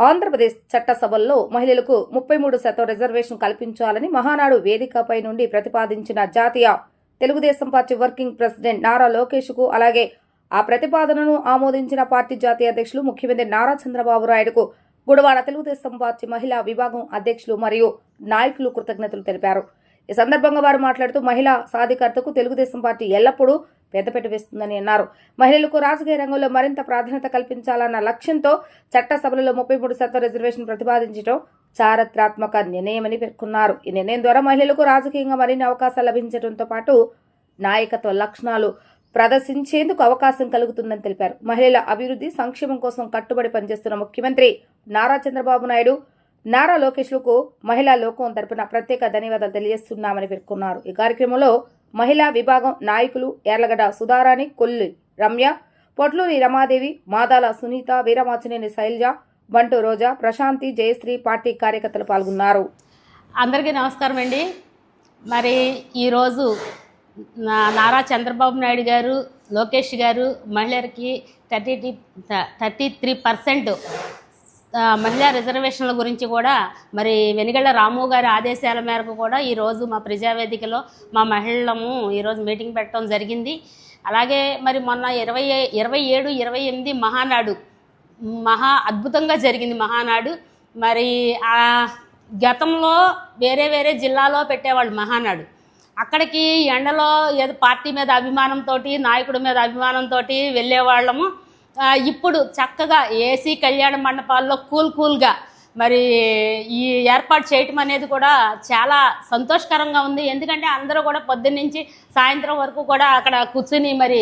ఆంధ్రప్రదేశ్ చట్టసభల్లో మహిళలకు 33% రిజర్వేషన్ కల్పించాలని మహానాడు వేదికపై నుండి ప్రతిపాదించిన జాతీయ Telugu Desam party working president Nara Lokesh కు, అలాగే ఆ ప్రతిపాదనను ఆమోదించిన పార్టీ జాతీయ అధ్యక్షులు ముఖ్యమంత్రి నారా చంద్రబాబు నాయుడుకు గుడివాడ తెలుగుదేశం పార్టీ మహిళా విభాగం అధ్యక్షులు మరియు నాయకులు కృతజ్ఞతలు తెలిపారు. ఈ సందర్భంగా వారు మాట్లాడుతూ మహిళా సాధికారతకు తెలుగుదేశం పార్టీ ఎల్లప్పుడూ పెద్దపీట వేస్తుందని అన్నారు. మహిళలకు రాజకీయ రంగంలో మరింత ప్రాధాన్యత కల్పించాలన్న లక్ష్యంతో చట్టసభలలో 33% రిజర్వేషన్ ప్రతిపాదించడం చారిత్రాత్మక నిర్ణయమని పేర్కొన్నారు. ఈ నిర్ణయం ద్వారా మహిళలకు రాజకీయంగా మరిన్ని అవకాశాలు లభించడంతో పాటు నాయకత్వ లక్షణాలు ప్రదర్శించేందుకు అవకాశం కలుగుతుందని తెలిపారు. మహిళల అభివృద్ధి సంక్షేమం కోసం కట్టుబడి పనిచేస్తున్న ముఖ్యమంత్రి నారా చంద్రబాబు నాయుడు, నారా లోకేష్లకు మహిళా లోకం తరపున ప్రత్యేక ధన్యవాదాలు తెలియజేస్తున్నామని పేర్కొన్నారు. ఈ కార్యక్రమంలో మహిళా విభాగం నాయకులు యార్లగడ్డ సుధారాణి, కొల్లి రమ్య, పొట్లూరి రమాదేవి, మాదాల సునీత, వీరమాచినేని శైలజ, బంటు రోజా, ప్రశాంతి, జయశ్రీ, పార్టీ కార్యకర్తలు పాల్గొన్నారు. అందరికీ నమస్కారం అండి. మరి ఈరోజు నారా చంద్రబాబు నాయుడు గారు, లోకేష్ గారు మహిళలకి 33% మహిళా రిజర్వేషన్ల గురించి కూడా మరి వెనిగళ్ల రాము గారి ఆదేశాల మేరకు కూడా ఈరోజు మా ప్రజావేదికలో మా మహిళలము ఈరోజు మీటింగ్ పెట్టడం జరిగింది. అలాగే మరి మొన్న 27, 28 మహానాడు అద్భుతంగా జరిగింది మహానాడు. మరి ఆ గతంలో వేరే జిల్లాలో పెట్టేవాళ్ళు మహానాడు. అక్కడికి ఎండలో ఏదో పార్టీ మీద అభిమానంతో, నాయకుడి మీద అభిమానంతో వెళ్ళేవాళ్ళము. ఇప్పుడు చక్కగా ఏసీ కళ్యాణ మండపాల్లో కూల్గా మరి ఈ ఏర్పాటు చేయటం అనేది కూడా చాలా సంతోషకరంగా ఉంది. ఎందుకంటే అందరూ కూడా పొద్దున్నుంచి సాయంత్రం వరకు కూడా అక్కడ కూర్చుని మరి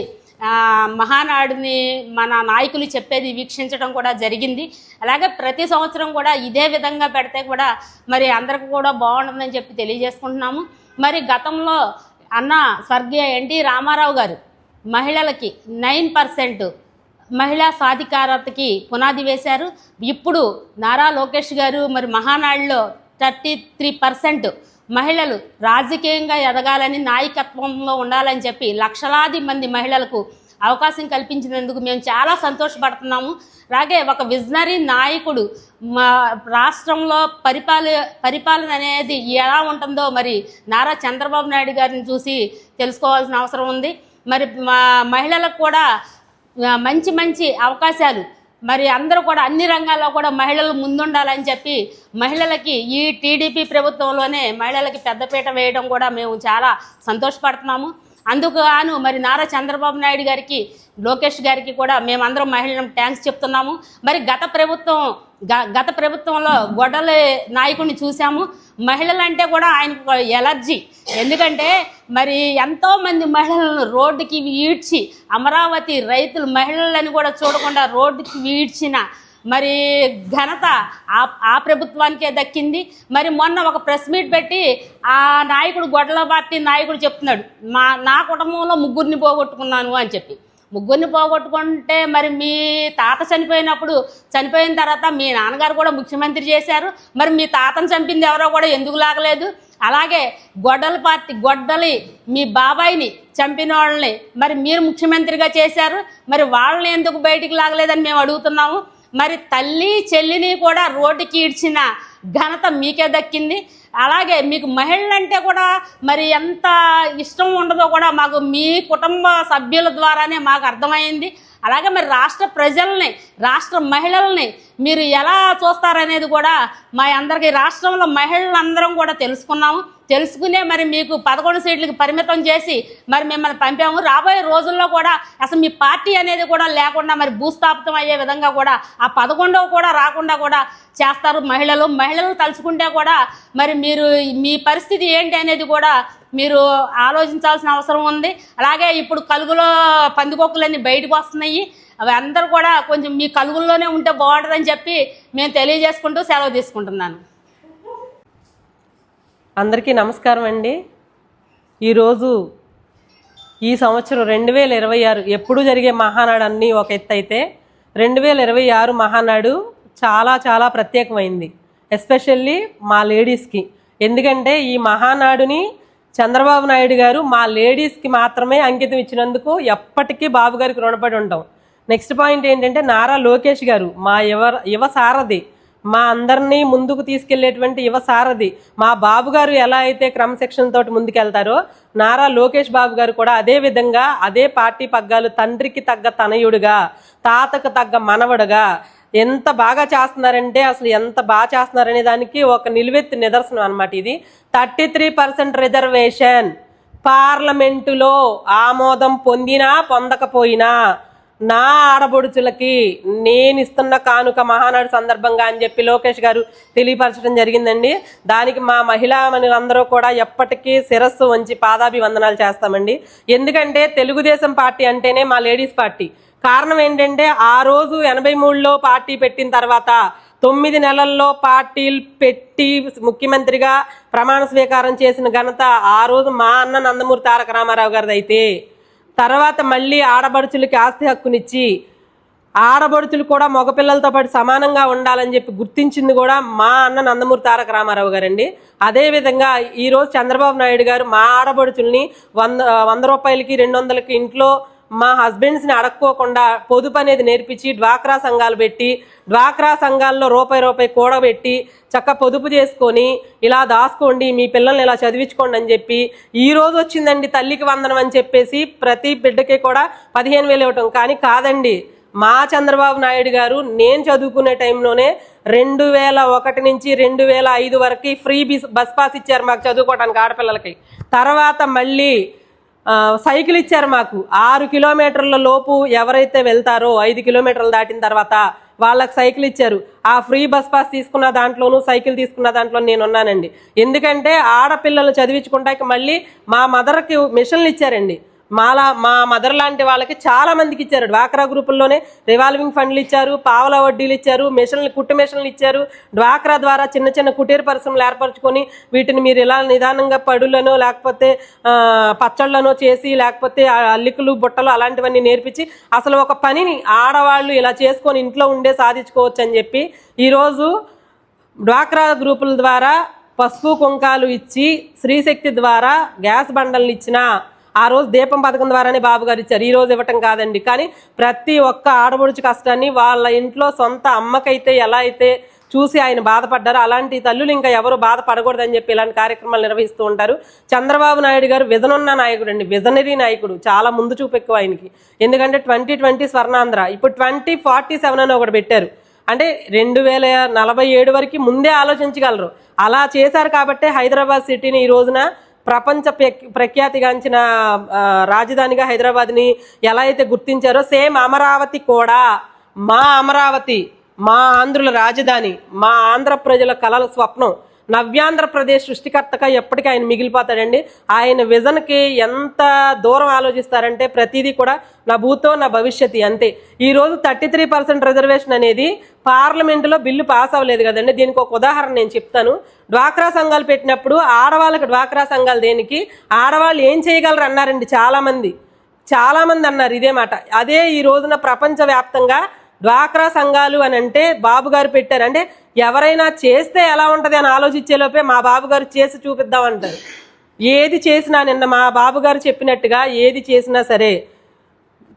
మహానాడుని మన నాయకులు చెప్పేది వీక్షించడం కూడా జరిగింది. అలాగే ప్రతి సంవత్సరం కూడా ఇదే విధంగా పెడితే కూడా మరి అందరికి కూడా బాగుంటుందని చెప్పి తెలియజేసుకుంటున్నాము. మరి గతంలో అన్న స్వర్గీయ ఎన్టీ రామారావు గారు మహిళలకి 9% మహిళా సాధికారతకి పునాది వేశారు. ఇప్పుడు నారా లోకేష్ గారు మరి మహానాడులో 33% మహిళలు రాజకీయంగా ఎదగాలని, నాయకత్వంలో ఉండాలని చెప్పి లక్షలాది మంది మహిళలకు అవకాశం కల్పించినందుకు మేము చాలా సంతోషపడుతున్నాము. అలాగే ఒక విజనరీ నాయకుడు మా రాష్ట్రంలో పరిపాలన అనేది ఎలా ఉంటుందో మరి నారా చంద్రబాబు నాయుడు గారిని చూసి తెలుసుకోవాల్సిన అవసరం ఉంది. మరి మా మహిళలకు కూడా మంచి అవకాశాలు, మరి అందరూ కూడా అన్ని రంగాల్లో కూడా మహిళలు ముందుండాలని చెప్పి మహిళలకి ఈ టీడీపీ ప్రభుత్వంలోనే మహిళలకి పెద్దపీట వేయడం కూడా మేము చాలా సంతోషపడుతున్నాము. అందుకు గాను మరి నారా చంద్రబాబు నాయుడు గారికి, లోకేష్ గారికి కూడా మేమందరం మహిళలను థ్యాంక్స్ చెప్తున్నాము. మరి గత ప్రభుత్వంలో గొడ్డలి నాయకుడిని చూసాము. మహిళలంటే కూడా ఆయనకు ఎలర్జీ. ఎందుకంటే మరి ఎంతోమంది మహిళలను రోడ్డుకి ఈడ్చి, అమరావతి రైతులు మహిళలని కూడా చూడకుండా రోడ్డుకి ఈడ్చిన మరి ఘనత ఆ ప్రభుత్వానికే దక్కింది. మరి మొన్న ఒక ప్రెస్ మీట్ పెట్టి ఆ నాయకుడు, గొడ్డల పార్టీ నాయకుడు చెప్తున్నాడు, నా కుటుంబంలో 3 పోగొట్టుకున్నాను అని చెప్పి. 3 పోగొట్టుకుంటే మరి మీ తాత చనిపోయిన తర్వాత మీ నాన్నగారు కూడా ముఖ్యమంత్రి చేశారు. మరి మీ తాతను చంపింది ఎవరో కూడా ఎందుకు లాగలేదు? అలాగే గొడ్డలి మీ బాబాయిని చంపిన వాళ్ళని మరి మీరు ముఖ్యమంత్రిగా చేశారు. మరి వాళ్ళని ఎందుకు బయటికి లాగలేదని మేము అడుగుతున్నాము. మరి తల్లి చెల్లిని కూడా రోడ్డుకి ఈడ్చిన ఘనత మీకే దక్కింది. అలాగే మీకు మహిళలంటే కూడా మరి ఎంత ఇష్టం ఉండదో కూడా మాకు మీ కుటుంబ సభ్యుల ద్వారానే మాకు అర్థమైంది. అలాగే మరి రాష్ట్ర ప్రజల్ని, రాష్ట్ర మహిళల్ని మీరు ఎలా చూస్తారనేది కూడా మా అందరికీ రాష్ట్రంలో మహిళలందరం కూడా తెలుసుకునే మరి మీకు 11 సీట్లకు పరిమితం చేసి మరి మిమ్మల్ని పంపాము. రాబోయే రోజుల్లో కూడా అసలు మీ పార్టీ అనేది కూడా లేకుండా మరి భూస్థాపితం అయ్యే విధంగా కూడా ఆ 11వ కూడా రాకుండా కూడా చేస్తారు. మహిళలు తలుచుకుంటే కూడా మరి మీరు మీ పరిస్థితి ఏంటి అనేది కూడా మీరు ఆలోచించాల్సిన అవసరం ఉంది. అలాగే ఇప్పుడు కలుగులో పందికొక్కులన్నీ బయటకు వస్తున్నాయి. అవి అందరూ కూడా కొంచెం మీ కలుగుల్లోనే ఉంటే బాగుంటుందని చెప్పి మేము తెలియజేసుకుంటూ సెలవు తీసుకుంటున్నాను. అందరికీ నమస్కారం అండి. ఈరోజు ఈ సంవత్సరం 2026 ఎప్పుడు జరిగే మహానాడు అన్నీ ఒక ఎత్తు అయితే 2026 మహానాడు చాలా ప్రత్యేకమైంది. ఎస్పెషల్లీ మా లేడీస్కి. ఎందుకంటే ఈ మహానాడుని చంద్రబాబు నాయుడు గారు మా లేడీస్కి మాత్రమే అంకితం ఇచ్చినందుకు ఎప్పటికీ బాబు గారికి రుణపడి ఉంటాం. నెక్స్ట్ పాయింట్ ఏంటంటే నారా లోకేష్ గారు మా యువ సారథి, మా అందరినీ ముందుకు తీసుకెళ్లేటువంటి యువ సారథి. మా బాబు గారు ఎలా అయితే క్రమశిక్షణ తోటి ముందుకెళ్తారో నారా లోకేష్ బాబు గారు కూడా అదే విధంగా అదే పార్టీ పగ్గాలు తండ్రికి తగ్గ తనయుడుగా, తాతకు తగ్గ మనవడుగా ఎంత బాగా చేస్తున్నారంటే అసలు ఎంత బాగా చేస్తున్నారనే దానికి ఒక నిలువెత్తు నిదర్శనం అన్నమాట ఇది. 33% రిజర్వేషన్ పార్లమెంటులో ఆమోదం పొందినా పొందకపోయినా నా ఆడబొడుచులకి నేను ఇస్తున్న కానుక మహానాడు సందర్భంగా అని చెప్పి లోకేష్ గారు తెలియపరచడం జరిగిందండి. దానికి మా మహిళా మనులందరూ కూడా ఎప్పటికీ శిరస్సు వంచి పాదాభివందనాలు చేస్తామండి. ఎందుకంటే తెలుగుదేశం పార్టీ అంటేనే మా లేడీస్ పార్టీ. కారణం ఏంటంటే ఆ రోజు 83లో పార్టీ పెట్టిన తర్వాత 9 నెలల్లో పార్టీలు పెట్టి ముఖ్యమంత్రిగా ప్రమాణ స్వీకారం చేసిన ఘనత ఆ రోజు మా అన్న నందమూరి తారక రామారావు గారిది అయితే, తర్వాత మళ్ళీ ఆడబడుచులకి ఆస్తి హక్కునిచ్చి ఆడబడుచులు కూడా మగపిల్లలతో పాటు సమానంగా ఉండాలని చెప్పి గుర్తించింది కూడా మా అన్న నందమూరి తారక రామారావు గారండి. అదేవిధంగా ఈరోజు చంద్రబాబు నాయుడు గారు మా ఆడబడుచుల్ని 100 రూపాయలకి 200లకి ఇంట్లో మా హస్బెండ్స్ని అడక్కోకుండా పొదుపు అనేది నేర్పించి డ్వాక్రా సంఘాలు పెట్టి డ్వాక్రా సంఘాల్లో రూపాయి కూడబెట్టి చక్క పొదుపు చేసుకొని ఇలా దాసుకోండి, మీ పిల్లల్ని ఇలా చదివించుకోండి అని చెప్పి ఈ రోజు వచ్చిందండి తల్లికి వందనం అని చెప్పేసి ప్రతి బిడ్డకి కూడా 15,000 ఇవ్వటం. కానీ కాదండి, మా చంద్రబాబు నాయుడు గారు నేను చదువుకునే టైంలోనే 2001 నుంచి 2005 వరకు ఫ్రీ బస్ పాస్ ఇచ్చారు మాకు చదువుకోవడానికి ఆడపిల్లలకి. తర్వాత మళ్ళీ సైకిల్ ఇచ్చారు మాకు. 6 కిలోమీటర్ల లోపు ఎవరైతే వెళ్తారో 5 కిలోమీటర్లు దాటిన తర్వాత వాళ్ళకి సైకిల్ ఇచ్చారు. ఆ ఫ్రీ బస్ పాస్ తీసుకున్న దాంట్లోనూ సైకిల్ తీసుకున్న దాంట్లో నేను ఉన్నానండి. ఎందుకంటే ఆడపిల్లలు చదివించుకుంటాకి మళ్ళీ మా మదర్కి మిషన్లు ఇచ్చారండి. మా మదర్ లాంటి వాళ్ళకి చాలా మందికి ఇచ్చారు. డ్వాక్రా గ్రూపుల్లోనే రివాల్వింగ్ ఫండ్లు ఇచ్చారు, పావలా వడ్డీలు ఇచ్చారు, మిషన్లు కుట్టు మిషన్లు ఇచ్చారు. డ్వాక్రా ద్వారా చిన్న చిన్న కుటీర పరిశ్రమలు ఏర్పరచుకొని వీటిని మీరు ఇలా నిదానంగా పడులను లేకపోతే పచ్చళ్ళనో చేసి లేకపోతే అల్లికలు బుట్టలు అలాంటివన్నీ నేర్పించి అసలు ఒక పనిని ఆడవాళ్ళు ఇలా చేసుకొని ఇంట్లో ఉండే సాధించుకోవచ్చు అని చెప్పి ఈరోజు డ్వాక్రా గ్రూపుల ద్వారా పసుపు కుంకాలు ఇచ్చి స్త్రీశక్తి ద్వారా గ్యాస్ బండల్ని ఇచ్చిన ఆ రోజు దీపం పథకం ద్వారానే బాబు గారు ఇచ్చారు. ఈ రోజు ఇవ్వటం కాదండి. కానీ ప్రతి ఒక్క ఆడబడుచు కష్టాన్ని వాళ్ళ ఇంట్లో సొంత అమ్మకైతే ఎలా అయితే చూసి ఆయన బాధపడ్డారు అలాంటి తల్లులు ఇంకా ఎవరు బాధపడకూడదని చెప్పి ఇలాంటి కార్యక్రమాలు నిర్వహిస్తూ ఉంటారు. చంద్రబాబు నాయుడు గారు విజనున్న నాయకుడు అండి, విజనరీ నాయకుడు. చాలా ముందు చూపు ఎక్కువ ఆయనకి. ఎందుకంటే 2020 స్వర్ణాంధ్ర, ఇప్పుడు 2047 అని ఒకటి పెట్టారు. అంటే 2047 వరకు ముందే ఆలోచించగలరు. అలా చేశారు కాబట్టే హైదరాబాద్ సిటీని ఈ రోజున ప్రపంచ ప్రఖ్యాతిగాంచిన రాజధానిగా హైదరాబాద్ని ఎలా అయితే గుర్తించారో సేమ్ అమరావతి కూడా మా అమరావతి, మా ఆంధ్రుల రాజధాని, మా ఆంధ్ర ప్రజల కలల స్వప్నం. నవ్యాంధ్రప్రదేశ్ సృష్టికర్తగా ఎప్పటికీ ఆయన మిగిలిపోతాడండి. ఆయన విజన్కి ఎంత దూరం ఆలోచిస్తారంటే ప్రతిదీ కూడా నా భూతో నా భవిష్యత్తు అంతే. ఈరోజు 33% రిజర్వేషన్ అనేది పార్లమెంటులో బిల్లు పాస్ అవ్వలేదు కదండి. దీనికి ఒక ఉదాహరణ నేను చెప్తాను. డ్వాక్రా సంఘాలు పెట్టినప్పుడు ఆడవాళ్ళకి డ్వాక్రా సంఘాలు దేనికి, ఆడవాళ్ళు ఏం చేయగలరు అన్నారండి చాలా మంది అన్నారు ఇదే మాట. అదే ఈ రోజున ప్రపంచవ్యాప్తంగా డ్వాక్రా సంఘాలు అని అంటే బాబు గారు పెట్టారు. అంటే ఎవరైనా చేస్తే ఎలా ఉంటుంది అని ఆలోచించేలోపే మా బాబు గారు చేసి చూపిద్దామంటారు. ఏది చేసినా నిన్న మా బాబు గారు చెప్పినట్టుగా ఏది చేసినా సరే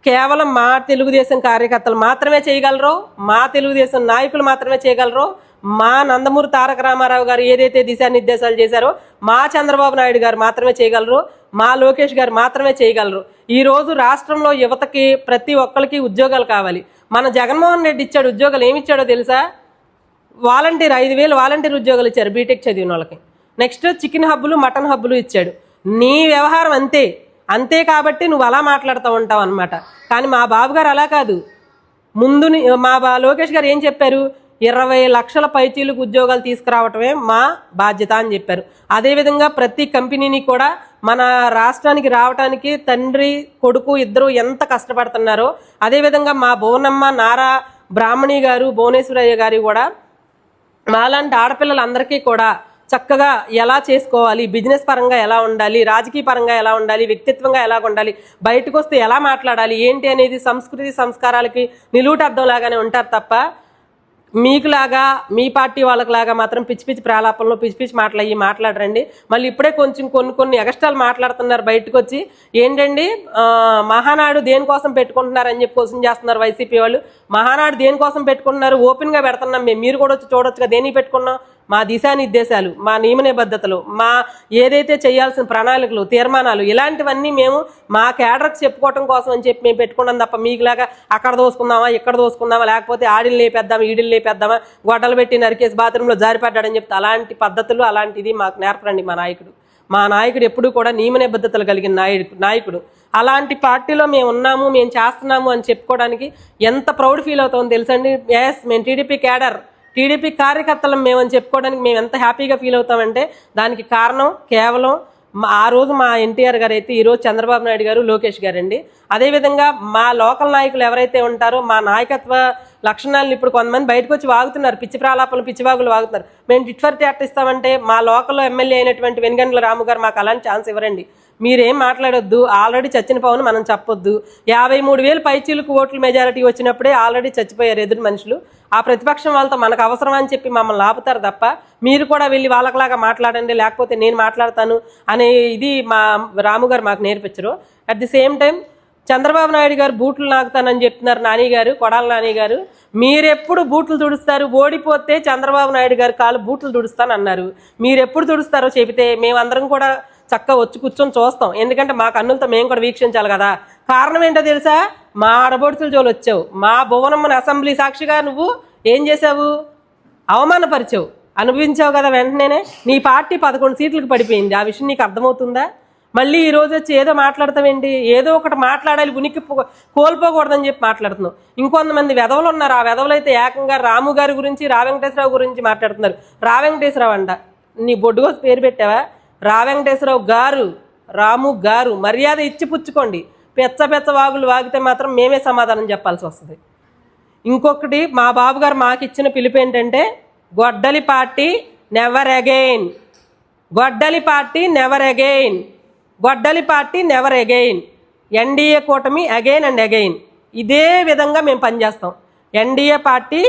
కేవలం మా తెలుగుదేశం కార్యకర్తలు మాత్రమే చేయగలరు, మా తెలుగుదేశం నాయకులు మాత్రమే చేయగలరు. మా నందమూరి తారక రామారావు గారు ఏదైతే దిశానిర్దేశాలు చేశారో మా చంద్రబాబు నాయుడు గారు మాత్రమే చేయగలరు, మా లోకేష్ గారు మాత్రమే చేయగలరు. ఈరోజు రాష్ట్రంలో యువతకి ప్రతి ఒక్కరికి ఉద్యోగాలు కావాలి. మన జగన్మోహన్ రెడ్డి ఇచ్చాడు ఉద్యోగాలు. ఏమి ఇచ్చాడో తెలుసా? వాలంటీర్ 5,000 వాలంటీర్ ఉద్యోగాలు ఇచ్చారు బీటెక్ చదివిన వాళ్ళకి. నెక్స్ట్ చికెన్ హబ్బులు మటన్ హబ్బులు ఇచ్చాడు. నీ వ్యవహారం అంతే కాబట్టి నువ్వు అలా మాట్లాడుతూ ఉంటావు అనమాట. కానీ మా బాబు గారు అలా కాదు. ముందు మా లోకేష్ గారు ఏం చెప్పారు? 20 లక్షల పైచీలకు ఉద్యోగాలు తీసుకురావటమే మా బాధ్యత అని చెప్పారు. అదేవిధంగా ప్రతి కంపెనీని కూడా మన రాష్ట్రానికి రావడానికి తండ్రి కొడుకు ఇద్దరు ఎంత కష్టపడుతున్నారో అదేవిధంగా మా బోనమ్మ నారా బ్రాహ్మణి గారు భువనేశ్వరయ్య గారు కూడా మాలాంటి ఆడపిల్లలందరికీ కూడా చక్కగా ఎలా చేసుకోవాలి, బిజినెస్ పరంగా ఎలా ఉండాలి, రాజకీయ పరంగా ఎలా ఉండాలి, వ్యక్తిత్వంగా ఎలా ఉండాలి, బయటకు వస్తే ఎలా మాట్లాడాలి ఏంటి అనేది సంస్కృతి సంస్కారాలకి నిలువుటద్దం లాగానే ఉంటారు తప్ప మీకులాగా మీ పార్టీ వాళ్ళకిలాగా మాత్రం పిచ్చి పిచ్చి ప్రాలాపనలో పిచ్చి పిచ్చి మాట్లాడరండి. మళ్ళీ ఇప్పుడే కొంచెం కొన్ని ఎగస్ట్రాలు మాట్లాడుతున్నారు బయటకు వచ్చి. ఏంటండి మహానాడు దేనికోసం పెట్టుకుంటున్నారని చెప్పి క్వశ్చన్ చేస్తున్నారు వైసీపీ వాళ్ళు. మహానాడు దేనికోసం పెట్టుకుంటున్నారు ఓపెన్గా పెడుతున్నాం మేము, మీరు కూడా వచ్చి చూడొచ్చుగా. దేనికి పెట్టుకున్నాం? మా దిశానిర్దేశాలు, మా నియమ నిబద్ధతలు, మా ఏదైతే చేయాల్సిన ప్రణాళికలు, తీర్మానాలు, ఇలాంటివన్నీ మేము మా కేడర్కి చెప్పుకోవటం కోసం అని చెప్పి మేము పెట్టుకున్నాం తప్ప మీకులాగా అక్కడ దోసుకుందామా ఇక్కడ దోసుకుందామా, లేకపోతే ఆడిని లేపేద్దామా ఈడిని లేపేద్దామా, గొడ్డలు పెట్టి నరికేసి బాత్రూంలో జారిపడ్డాడని చెప్తే అలాంటి పద్ధతులు అలాంటిది మాకు నేర్పరండి మా నాయకుడు ఎప్పుడూ కూడా నియమ నిబద్ధతలు కలిగిన నాయకుడు. అలాంటి పార్టీలో మేము ఉన్నాము, మేము చేస్తున్నాము అని చెప్పుకోవడానికి ఎంత ప్రౌడ్ ఫీల్ అవుతామో తెలుసండి. ఎస్, మేము టీడీపీ కేడర్, టీడీపీ కార్యకర్తలం మేమని చెప్పుకోవడానికి మేము ఎంత హ్యాపీగా ఫీల్ అవుతామంటే దానికి కారణం కేవలం ఆ రోజు మా ఎన్టీఆర్ గారు అయితే ఈరోజు చంద్రబాబు నాయుడు గారు, లోకేష్ గారండి. అదేవిధంగా మా లోకల్ నాయకులు ఎవరైతే ఉంటారో మా నాయకత్వ లక్షణాలను ఇప్పుడు కొంతమంది బయటకు వచ్చి వాగుతున్నారు, పిచ్చి ప్రాలాపనలు పిచ్చివాగులు వాగుతున్నారు. మేము టిట్ ఫర్ టాట్ ఇస్తామంటే మా లోకల్లో ఎమ్మెల్యే అయినటువంటి వెనుగండ్ల రాము గారు మాకు అలాంటి ఛాన్స్ ఇవ్వరండి. మీరేం మాట్లాడొద్దు, ఆల్రెడీ చచ్చిన పవన్ మనం చెప్పొద్దు. 53,000 పైచీలకు ఓట్ల మెజారిటీ వచ్చినప్పుడే ఆల్రెడీ చచ్చిపోయారు ఎదురు మనుషులు. ఆ ప్రతిపక్షం వాళ్ళతో మనకు అవసరం అని చెప్పి మమ్మల్ని ఆపుతారు తప్ప మీరు కూడా వెళ్ళి వాళ్ళకిలాగా మాట్లాడండి, లేకపోతే నేను మాట్లాడతాను అనే ఇది మా రాము గారు మాకు నేర్పించరు. At the same time Chandrababu Naidu garu బూట్లు నాకుతానని చెప్తున్నారు. నాని గారు, కొడాల నాని గారు, మీరెప్పుడు బూట్లు తుడుస్తారు? ఓడిపోతే చంద్రబాబు నాయుడు గారు కాలు బూట్లు తుడుస్తానన్నారు. మీరెప్పుడు తుడుస్తారో చెబితే మేమందరం కూడా చక్కగా వచ్చి కూర్చొని చూస్తాం. ఎందుకంటే మా కన్నులతో మేము కూడా వీక్షించాలి కదా. కారణం ఏంటో తెలుసా? మా ఆడబడుచుల జోలు వచ్చావు. మా భువనమ్మని అసెంబ్లీ సాక్షిగా నువ్వు ఏం చేసావు? అవమానపరిచావు, అనుభవించావు కదా. వెంటనే నీ పార్టీ 11 సీట్లకు పడిపోయింది. ఆ విషయం నీకు అర్థమవుతుందా? మళ్ళీ ఈరోజు వచ్చి ఏదో మాట్లాడతావేంటి? ఏదో ఒకటి మాట్లాడాలి, ఉనికి కోల్పోకూడదని చెప్పి మాట్లాడుతున్నావు. ఇంకొంతమంది వెధవలు ఉన్నారు. ఆ వెధవలు అయితే ఏకంగా రాము గారి గురించి, రా వెంకటేశ్వరరావు గురించి మాట్లాడుతున్నారు. రా వెంకటేశ్వరరావు అంట, నీ బొడ్డుగోసి పేరు పెట్టావా? రా వెంకటేశ్వరరావు గారు, రాము గారు, మర్యాద ఇచ్చి పుచ్చుకోండి. పెచ్చ వాగులు వాగితే మాత్రం మేమే సమాధానం చెప్పాల్సి వస్తుంది. ఇంకొకటి, మా బాబు గారు మాకు ఇచ్చిన పిలుపు ఏంటంటే గొడ్డలి పార్టీ నెవర్ అగైన్, గొడ్డలి పార్టీ నెవర్ అగైన్, గొడ్డలి పార్టీ నెవర్ అగైన్. ఎన్డీఏ కూటమి అగైన్ అండ్ అగైన్. ఇదే విధంగా మేము పనిచేస్తాం. NDA party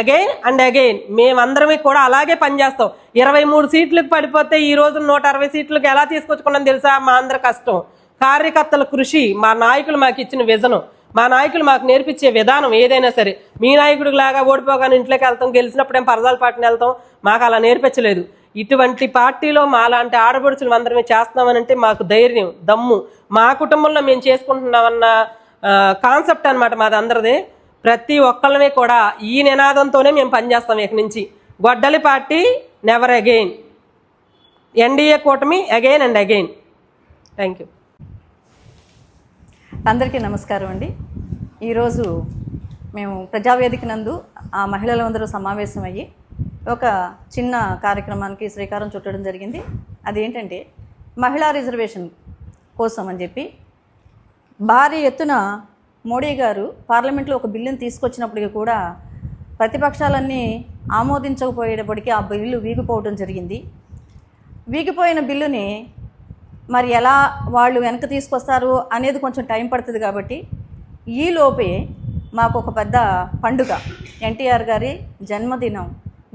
again and again. మేమందరమే కూడా అలాగే పనిచేస్తాం. 23 సీట్లకు పడిపోతే ఈ రోజు 160 సీట్లకు ఎలా తీసుకొచ్చుకున్నాం తెలుసా? మా అందరి కష్టం, కార్యకర్తల కృషి, మా నాయకులు మాకు ఇచ్చిన విజను, మా నాయకులు మాకు నేర్పించే విధానం ఏదైనా సరే. మీ నాయకుడికి లాగా ఓడిపోగానే ఇంట్లోకి వెళ్తాం, గెలిచినప్పుడేం పరదాల పార్టీని వెళ్తాం, మాకు అలా నేర్పించలేదు. ఇటువంటి పార్టీలో మా లాంటి ఆడపడుచులు అందరమే చేస్తున్నామనంటే మాకు ధైర్యం, దమ్ము, మా కుటుంబంలో మేము చేసుకుంటున్నామన్న కాన్సెప్ట్ అనమాట మాది అందరిదే. ప్రతి ఒక్కళ్ళమే కూడా ఈ నినాదంతోనే మేము పనిచేస్తాం ఇక నుంచి. గొడ్డలి పార్టీ నెవర్ అగైన్, ఎన్డీఏ కూటమి again and again. Thank you. అందరికీ నమస్కారం అండి. ఈరోజు మేము ప్రజావేదిక నందు ఆ మహిళలందరూ సమావేశమయ్యి ఒక చిన్న కార్యక్రమానికి శ్రీకారం చుట్టడం జరిగింది. అదేంటంటే మహిళా రిజర్వేషన్ కోసం అని చెప్పి భారీ ఎత్తున మోడీ గారు పార్లమెంట్లో ఒక బిల్లును తీసుకొచ్చినప్పటికీ కూడా ప్రతిపక్షాలన్నీ ఆమోదించకపోయేటప్పటికీ ఆ బిల్లు వీగిపోవడం జరిగింది. వీగిపోయిన బిల్లుని మరి ఎలా వాళ్ళు వెనక్కి తీసుకొస్తారు అనేది కొంచెం టైం పడుతుంది. కాబట్టి ఈలోపే మాకు ఒక పెద్ద పండుగ, ఎన్టీఆర్ గారి జన్మదినం,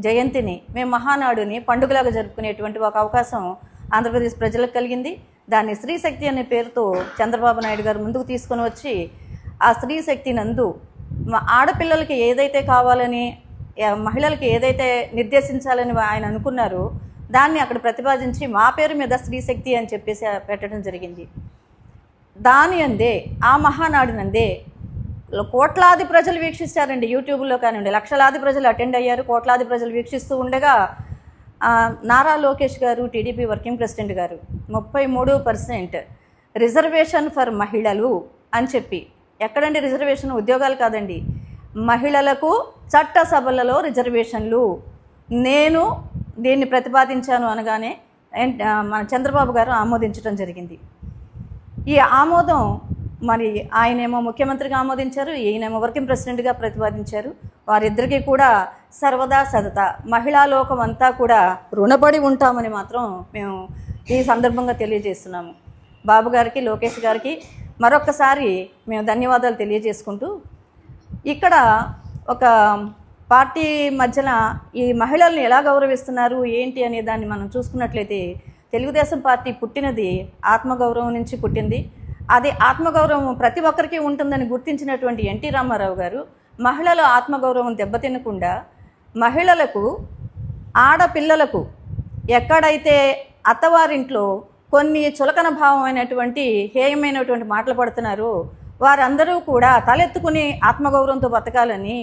జయంతిని మేము మహానాడుని పండుగలాగా జరుపుకునేటువంటి ఒక అవకాశం ఆంధ్రప్రదేశ్ ప్రజలకు కలిగింది. దాన్ని స్త్రీశక్తి అనే పేరుతో చంద్రబాబు నాయుడు గారు ముందుకు తీసుకొని వచ్చి ఆ స్త్రీశక్తి నందు ఆడపిల్లలకి ఏదైతే కావాలని, మహిళలకి ఏదైతే నిర్దేశించాలని ఆయన అనుకున్నారో దాన్ని అక్కడ ప్రతిపాదించి మా పేరు మీద స్త్రీశక్తి అని చెప్పేసి పెట్టడం జరిగింది. దాని అందే, ఆ మహానాడునందే కోట్లాది ప్రజలు వీక్షిస్తారండి. యూట్యూబ్లో కానివ్వండి, లక్షలాది ప్రజలు అటెండ్ అయ్యారు, కోట్లాది ప్రజలు వీక్షిస్తూ ఉండగా నారా లోకేష్ గారు, టీడీపీ వర్కింగ్ ప్రెసిడెంట్ గారు 33% రిజర్వేషన్ ఫర్ మహిళలు అని చెప్పి, ఎక్కడండి రిజర్వేషన్? ఉద్యోగాలు కాదండి, మహిళలకు చట్టసభలలో రిజర్వేషన్లు. నేను దీన్ని ప్రతిపాదించాను అనగానే మన చంద్రబాబు గారు ఆమోదించడం జరిగింది. ఈ ఆమోదం మరి ఆయనేమో ముఖ్యమంత్రిగా ఆమోదించారు, ఈయనేమో వర్కింగ్ ప్రెసిడెంట్గా ప్రతిపాదించారు. వారిద్దరికీ కూడా సర్వదా సదతా మహిళా లోకం అంతా కూడా రుణపడి ఉంటామని మాత్రం మేము ఈ సందర్భంగా తెలియజేస్తున్నాము. బాబు గారికి, లోకేష్ గారికి మరొక్కసారి మేము ధన్యవాదాలు తెలియజేసుకుంటూ, ఇక్కడ ఒక పార్టీ మధ్యన ఈ మహిళల్ని ఎలా గౌరవిస్తున్నారు ఏంటి అనే దాన్ని మనం చూసుకున్నట్లయితే తెలుగుదేశం పార్టీ పుట్టినది ఆత్మగౌరవం నుంచి పుట్టింది. అది ఆత్మగౌరవం ప్రతి ఒక్కరికి ఉంటుందని గుర్తించినటువంటి ఎన్టీ రామారావు గారు మహిళల ఆత్మగౌరవం దెబ్బతినకుండా మహిళలకు, ఆడపిల్లలకు ఎక్కడైతే అత్తవారింట్లో కొన్ని చులకన భావమైనటువంటి హేయమైనటువంటి మాటలు పడుతున్నారో వారందరూ కూడా తలెత్తుకుని ఆత్మగౌరవంతో బతకాలని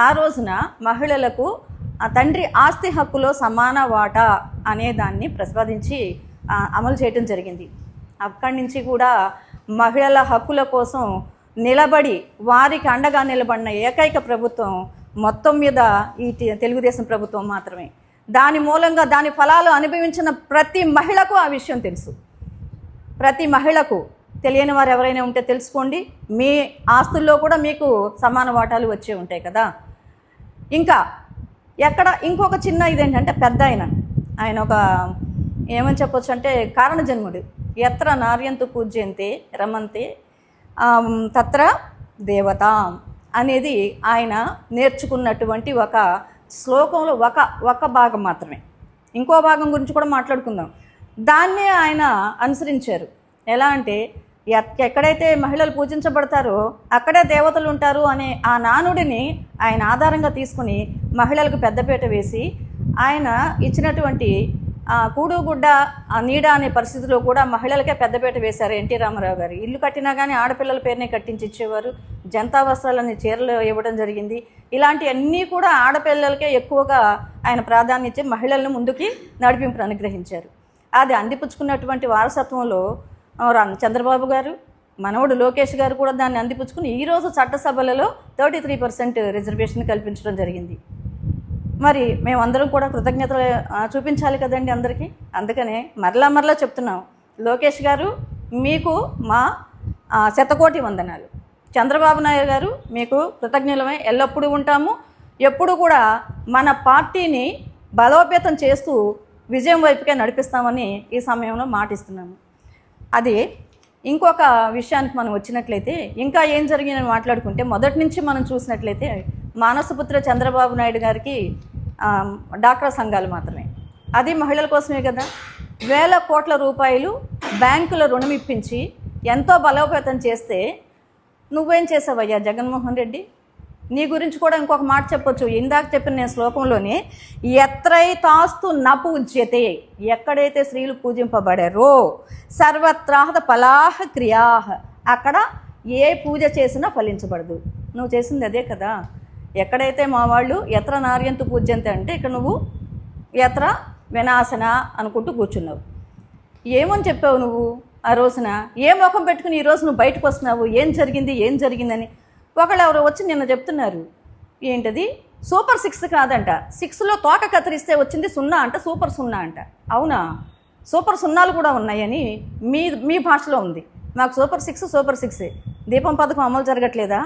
ఆ రోజున మహిళలకు ఆ తండ్రి ఆస్తి హక్కులో సమాన వాటా అనే దాన్ని ప్రతిపాదించి అమలు చేయడం జరిగింది. అక్కడి నుంచి కూడా మహిళల హక్కుల కోసం నిలబడి వారికి అండగా నిలబడిన ఏకైక ప్రభుత్వం మొత్తం మీద ఈ తెలుగుదేశం ప్రభుత్వం మాత్రమే. దాని మూలంగా దాని ఫలాలు అనుభవించిన ప్రతి మహిళకు ఆ విషయం తెలుసు. ప్రతి మహిళకు తెలియని వారు ఎవరైనా ఉంటే తెలుసుకోండి. మీ ఆస్తుల్లో కూడా మీకు సమాన వాటాలు వచ్చే ఉంటాయి కదా. ఇంకా ఎక్కడ ఇంకొక చిన్న ఇదేంటంటే పెద్ద ఆయన ఒక ఏమని చెప్పొచ్చు అంటే కారణ జన్ముడు. ఎత్ర నార్యంతు పూజ్యంతే రమంతే తత్ర దేవత అనేది ఆయన నేర్చుకున్నటువంటి ఒక శ్లోకంలో ఒక భాగం మాత్రమే. ఇంకో భాగం గురించి కూడా మాట్లాడుకుందాం. దాన్నే ఆయన అనుసరించారు. ఎలా అంటే ఎక్కడైతే మహిళలు పూజించబడతారో అక్కడే దేవతలు ఉంటారు అనే ఆ నానుడిని ఆయన ఆధారంగా తీసుకుని మహిళలకు పెద్దపీట వేసి ఆయన ఇచ్చినటువంటి కూడుగుడ్డ నీడ అనే పరిస్థితిలో కూడా మహిళలకే పెద్దపీట వేశారు ఎన్టీ రామారావు గారు. ఇల్లు కట్టినా కానీ ఆడపిల్లల పేరునే కట్టించి ఇచ్చేవారు. జనతా వస్త్రాలని చీరలు ఇవ్వడం జరిగింది. ఇలాంటివన్నీ కూడా ఆడపిల్లలకే ఎక్కువగా ఆయన ప్రాధాన్యత ఇచ్చి మహిళలను ముందుకి నడిపింపును అనుగ్రహించారు. అది అందిపుచ్చుకున్నటువంటి వారసత్వంలో చంద్రబాబు గారు, మనవడు లోకేష్ గారు కూడా దాన్ని అందిపుచ్చుకుని ఈరోజు చట్టసభలలో 33% రిజర్వేషన్ కల్పించడం జరిగింది. మరి మేమందరం కూడా కృతజ్ఞతలు చూపించాలి కదండి అందరికీ. అందుకనే మరలా చెప్తున్నాం, లోకేష్ గారు మీకు మా శతకోటి వందనాలు. చంద్రబాబు నాయుడు గారు మీకు కృతజ్ఞులమై ఎల్లప్పుడూ ఉంటాము. ఎప్పుడు కూడా మన పార్టీని బలోపేతం చేస్తూ విజయం వైపుకే నడిపిస్తామని ఈ సమయంలో మాటిస్తున్నాము. అది ఇంకొక విషయానికి మనం వచ్చినట్లయితే ఇంకా ఏం జరిగిందని మాట్లాడుకుంటే మొదటి నుంచి మనం చూసినట్లయితే మానసపుత్ర చంద్రబాబు నాయుడు గారికి డాక్రా సంఘాలు మాత్రమే. అది మహిళల కోసమే కదా. వేల కోట్ల రూపాయలు బ్యాంకుల రుణం ఇప్పించి ఎంతో బలోపేతం చేస్తే నువ్వేం చేసావయ్యా జగన్మోహన్ రెడ్డి? నీ గురించి కూడా ఇంకొక మాట చెప్పొచ్చు. ఇందాక చెప్పిన నేను శ్లోకంలోనే ఎత్రైతాస్తు నపూజ్యతే, ఎక్కడైతే స్త్రీలు పూజింపబడారో సర్వత్రాహ ఫలాహ క్రియాహ, అక్కడ ఏ పూజ చేసినా ఫలించబడదు. నువ్వు చేసింది అదే కదా. ఎక్కడైతే మా వాళ్ళు ఎత్ర నార్యంతు పూజ్యంతే అంటే ఇక్కడ నువ్వు ఎత్ర వినాశన అనుకుంటూ కూర్చున్నావు. ఏమని చెప్పావు నువ్వు ఆ రోజున? ఏ ముఖం పెట్టుకుని ఈరోజు నువ్వు బయటకు వస్తున్నావు? ఏం జరిగిందని ఒకళ్ళు ఎవరో వచ్చి నిన్న చెప్తున్నారు. ఏంటది? సూపర్ 6 కాదంట, 6లో తోక కత్తిరిస్తే వచ్చింది 0 అంట, సూపర్ 0 అంట. అవునా? సూపర్ 0లు కూడా ఉన్నాయని మీ భాషలో ఉంది. మాకు సూపర్ 6 దీపం పథకం అమలు జరగట్లేదా?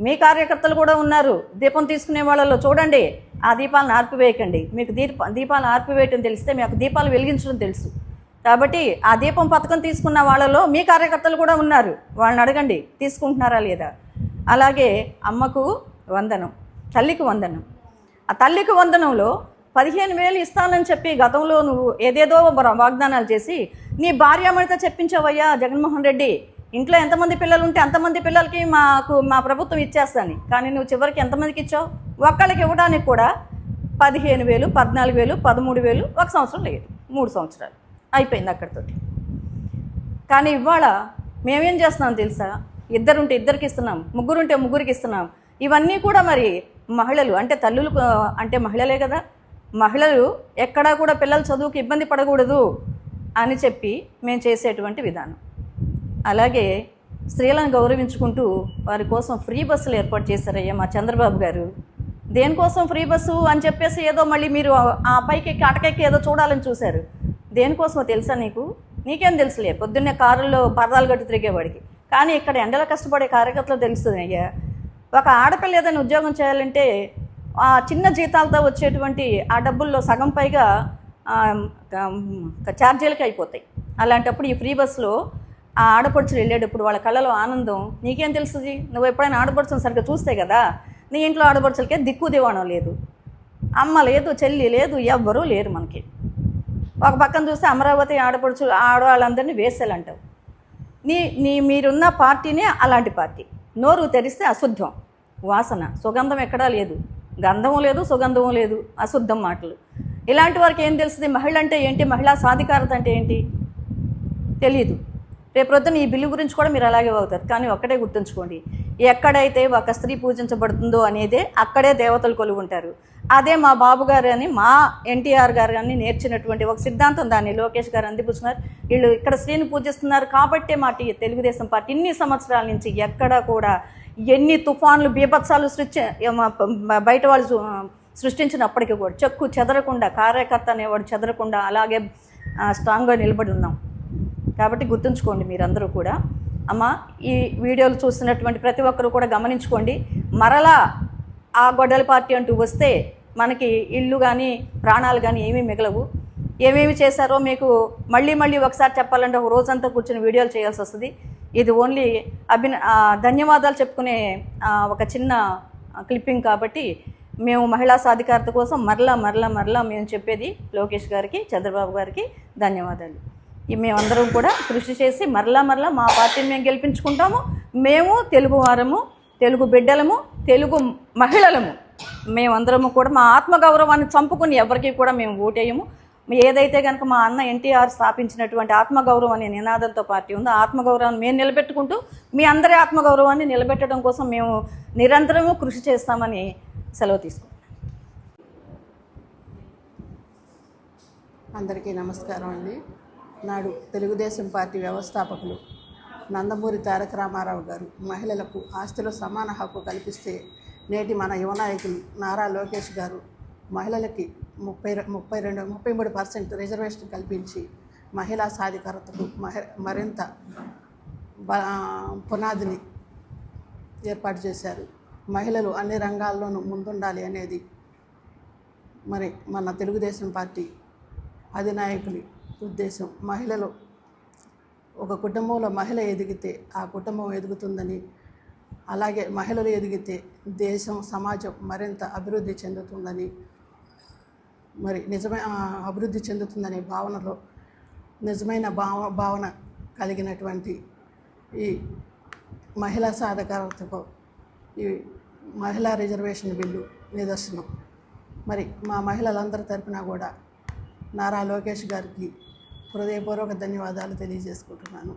మీ కార్యకర్తలు కూడా ఉన్నారు దీపం తీసుకునే వాళ్ళలో. చూడండి, ఆ దీపాలను ఆర్పివేయకండి. మీకు దీపాలు ఆర్పివేయటం తెలిస్తే మీకు దీపాలు వెలిగించడం తెలుసు. కాబట్టి ఆ దీపం పథకం తీసుకున్న వాళ్ళలో మీ కార్యకర్తలు కూడా ఉన్నారు. వాళ్ళని అడగండి తీసుకుంటున్నారా లేదా. అలాగే అమ్మకు వందనం, తల్లికి వందనం. ఆ తల్లికి వందనంలో 15,000 ఇస్తానని చెప్పి గతంలో నువ్వు ఏదేదో వాగ్దానాలు చేసి నీ భార్యామణితో చెప్పించావయ్యా జగన్మోహన్ రెడ్డి. ఇంట్లో ఎంతమంది పిల్లలు ఉంటే అంతమంది పిల్లలకి మా ప్రభుత్వం ఇచ్చేస్తాను. కానీ నువ్వు చివరికి ఎంతమందికి ఇచ్చావు? ఒక్కళ్ళకి ఇవ్వడానికి కూడా 15,000, 14,000, 13,000 ఒక సంవత్సరం లేదు, 3 సంవత్సరాలు అయిపోయింది అక్కడితోటి. కానీ ఇవాళ మేమేం చేస్తున్నాం తెలుసా? ఇద్దరుంటే ఇద్దరికి ఇస్తున్నాం, ముగ్గురుంటే ముగ్గురికి ఇస్తున్నాం. ఇవన్నీ కూడా మరి మహిళలు అంటే తల్లులు అంటే మహిళలే కదా. మహిళలు ఎక్కడా కూడా పిల్లల చదువుకి ఇబ్బంది పడకూడదు అని చెప్పి మేము చేసేటువంటి విధానం. అలాగే స్త్రీలను గౌరవించుకుంటూ వారి కోసం ఫ్రీ బస్సులు ఏర్పాటు చేశారయ్యా మా చంద్రబాబు గారు. దేనికోసం ఫ్రీ బస్సు అని చెప్పేసి ఏదో మళ్ళీ మీరు ఆ పైకి అటకెక్కి ఏదో చూడాలని చూశారు. దేనికోసమో తెలుసా నీకు? నీకేం తెలుసులే, పొద్దున్నే కారుల్లో పరదాలు గట్టు తిరిగేవాడికి. కానీ ఇక్కడ ఎండలో కష్టపడే కార్యకర్తలు తెలుస్తుంది అయ్యా. ఒక ఆడపిల్ల ఏదైనా ఉద్యోగం చేయాలంటే ఆ చిన్న జీతాలతో వచ్చేటువంటి ఆ డబ్బుల్లో సగం పైగా ఛార్జీలకి అయిపోతాయి. అలాంటప్పుడు ఈ ఫ్రీ బస్సులో ఆ ఆడపడుచులు వెళ్ళేటప్పుడు వాళ్ళ కళ్ళలో ఆనందం నీకేం తెలుస్తుంది? నువ్వు ఎప్పుడైనా ఆడపడుచుని సరిగ్గా చూస్తే కదా. నీ ఇంట్లో ఆడపడుచులకే దిక్కు దివాణం లేదు, అమ్మ లేదు, చెల్లి లేదు, ఎవ్వరూ లేరు మనకి. ఒక పక్కన చూస్తే అమరావతి ఆడపడుచు ఆడవాళ్ళందరినీ వేసేలు అంటావు. మీరున్న పార్టీనే అలాంటి పార్టీ. నోరు తెరిస్తే అశుద్ధం, వాసన, సుగంధం ఎక్కడా లేదు, గంధం లేదు, సుగంధం లేదు, అశుద్ధం మాటలు. ఇలాంటి వారికి ఏం తెలుస్తుంది? మహిళ అంటే ఏంటి, మహిళా సాధికారత అంటే ఏంటి తెలీదు. రేపొద్దున ఈ బిల్లు గురించి కూడా మీరు అలాగే అవుతారు. కానీ ఒక్కటే గుర్తుంచుకోండి, ఎక్కడైతే ఒక స్త్రీ పూజించబడుతుందో అనేదే అక్కడే దేవతలు కొలువుంటారు. అదే మా బాబు గారు అని, మా ఎన్టీఆర్ గారు అని నేర్చినటువంటి ఒక సిద్ధాంతం. దాన్ని లోకేష్ గారు అందిపుచ్చున్నారు. వీళ్ళు ఇక్కడ స్త్రీని పూజిస్తున్నారు కాబట్టే మా తెలుగుదేశం పార్టీ ఇన్ని సంవత్సరాల నుంచి ఎక్కడా కూడా ఎన్ని తుఫాన్లు బీభత్సాలు బయట వాళ్ళు సృష్టించినప్పటికీ కూడా చెక్కు చెదరకుండా, కార్యకర్త అనేవాడు చెదరకుండా అలాగే స్ట్రాంగ్గా నిలబడి ఉన్నాం. కాబట్టి గుర్తుంచుకోండి మీరందరూ కూడా. అమ్మ, ఈ వీడియోలు చూస్తున్నటువంటి ప్రతి ఒక్కరు కూడా గమనించుకోండి. మరలా ఆ గొడ్డలి పార్టీ అంటూ వస్తే మనకి ఇల్లు కానీ ప్రాణాలు కానీ ఏమీ మిగలవు. ఏమేమి చేశారో మీకు మళ్ళీ మళ్ళీ ఒకసారి చెప్పాలంటే ఒక రోజంతా కూర్చొని వీడియోలు చేయాల్సి వస్తుంది. ఇది ఓన్లీ ధన్యవాదాలు చెప్పుకునే ఒక చిన్న క్లిప్పింగ్ కాబట్టి మేము మహిళా సాధికారత కోసం మరలా మేము చెప్పేది లోకేష్ గారికి, చంద్రబాబు గారికి ధన్యవాదాలు. మేమందరం కూడా కృషి చేసి మరలా మా పార్టీని మేము గెలిపించుకుంటాము. మేము తెలుగువారము, తెలుగు బిడ్డలము, తెలుగు మహిళలము, మేమందరము కూడా మా ఆత్మగౌరవాన్ని చంపుకుని ఎవరికి కూడా మేము ఓటేయము. ఏదైతే కనుక మా అన్న ఎన్టీఆర్ స్థాపించినటువంటి ఆత్మగౌరవం అనే నినాదంతో పార్టీ ఉందో, ఆత్మగౌరవాన్ని మేము నిలబెట్టుకుంటూ మీ అందరి ఆత్మగౌరవాన్ని నిలబెట్టడం కోసం మేము నిరంతరము కృషి చేస్తామని సెలవు తీసుకుంటాం. అందరికీ నమస్కారం అండి. నాడు తెలుగుదేశం పార్టీ వ్యవస్థాపకులు నందమూరి తారక రామారావు గారు మహిళలకు ఆస్తిలో సమాన హక్కు కల్పిస్తే, నేటి మన యువ నాయకులు నారా లోకేష్ గారు మహిళలకి 33% రిజర్వేషన్ కల్పించి మహిళా సాధికారతకు మరింత పునాదిని ఏర్పాటు చేశారు. మహిళలు అన్ని రంగాల్లోనూ ముందుండాలి అనేది మరి మన తెలుగుదేశం పార్టీ అధినాయకులి ఉద్దేశం. మహిళలు, ఒక కుటుంబంలో మహిళ ఎదిగితే ఆ కుటుంబం ఎదుగుతుందని, అలాగే మహిళలు ఎదిగితే దేశం, సమాజం మరింత అభివృద్ధి చెందుతుందని, మరి అభివృద్ధి చెందుతుందనే భావనలో నిజమైన భావన కలిగినటువంటి ఈ మహిళా సాధికారతకు ఈ మహిళా రిజర్వేషన్ బిల్లు నిదర్శనం. మరి మా మహిళలందరి తరపున కూడా నారా లోకేష్ గారికి హృదయపూర్వక ధన్యవాదాలు తెలియజేసుకుంటున్నాను.